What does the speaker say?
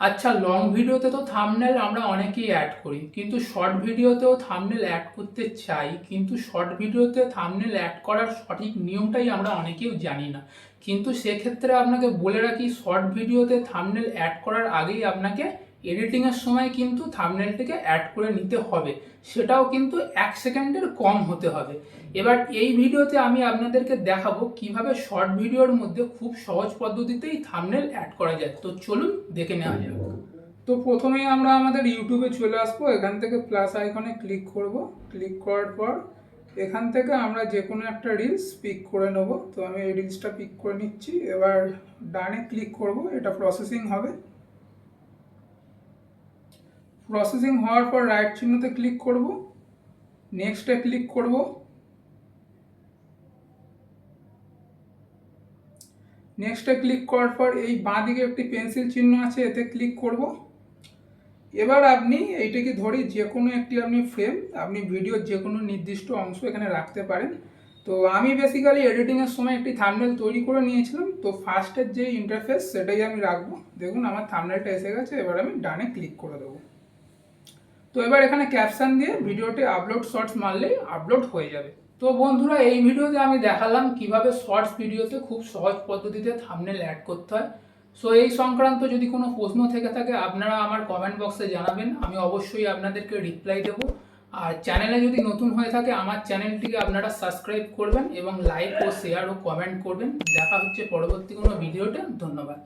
আচ্ছা, লং ভিডিওতে তো থাম্বনেল আমরা অনেকেই অ্যাড করি, কিন্তু শর্ট ভিডিওতেও থাম্বনেল অ্যাড করতে চাই, কিন্তু শর্ট ভিডিওতে থাম্বনেল অ্যাড করার সঠিক নিয়মটাই আমরা অনেকেও জানি না। কিন্তু সেক্ষেত্রে আপনাকে বলে রাখি, শর্ট ভিডিওতে থাম্বনেল অ্যাড করার আগেই আপনাকে এডিটিংয়ের সময় কিন্তু থাম্বনেলটিকে অ্যাড করে নিতে হবে, সেটাও কিন্তু 1 সেকেন্ডের কম হতে হবে। এবার এই ভিডিওতে আমি আপনাদেরকে দেখাবো কিভাবে শর্ট ভিডিওর মধ্যে খুব সহজ পদ্ধতিতেই থাম্বনেল অ্যাড করা যায়। তো চলুন দেখে নেওয়া যাক। তো প্রথমেই আমরা আমাদের ইউটিউবে চলে আসবো, এখান থেকে প্লাস আইকনে ক্লিক করব। ক্লিক করার পর এখান থেকে আমরা যে কোনো একটা রিলস পিক করে নেব। তো আমি এই রিলসটা পিক করে নিচ্ছি। এবার ডানে ক্লিক করব, এটা প্রসেসিং হবে। প্রসেসিং হওয়ার পর রাইট চিহ্নতে ক্লিক করব, নেক্সটে ক্লিক করব। নেক্সটে ক্লিক করার পর এই বাঁ দিকে একটি পেন্সিল চিহ্ন আছে, এতে ক্লিক করব। এবার আপনি এইটাকে ধরি যে কোনো একটি আপনি ফ্রেম, আপনি ভিডিওর যে কোনো নির্দিষ্ট অংশ এখানে রাখতে পারেন। তো আমি বেসিক্যালি এডিটিংয়ের সময় একটি থাম্বনেল তৈরি করে নিয়েছিলাম, তো ফার্স্টের যে ইন্টারফেস সেটাই আমি রাখবো। দেখুন আমার থাম্বনেলটা এসে গেছে, এবার আমি ডানে ক্লিক করে দেবো। তো এবার এখানে ক্যাপশন দিয়ে ভিডিওটি আপলোড শর্টস মারলেই আপলোড হয়ে যাবে। তো বন্ধুরা, এই ভিডিওতে আমি দেখালাম কিভাবে শর্টস ভিডিওতে খুব সহজ পদ্ধতিতে থাম্বনেল অ্যাড করতে হয়। সো এই সংক্রান্ত যদি কোনো প্রশ্ন থেকে থাকে আপনারা আমার কমেন্ট বক্সে জানাবেন, আমি অবশ্যই আপনাদেরকে রিপ্লাই দেবো। আর চ্যানেলে যদি নতুন হয়ে থাকে আমার চ্যানেলটিকে আপনারা সাবস্ক্রাইব করবেন এবং লাইক ও শেয়ার ও কমেন্ট করবেন। দেখা হচ্ছে পরবর্তী কোনো ভিডিওতে। ধন্যবাদ।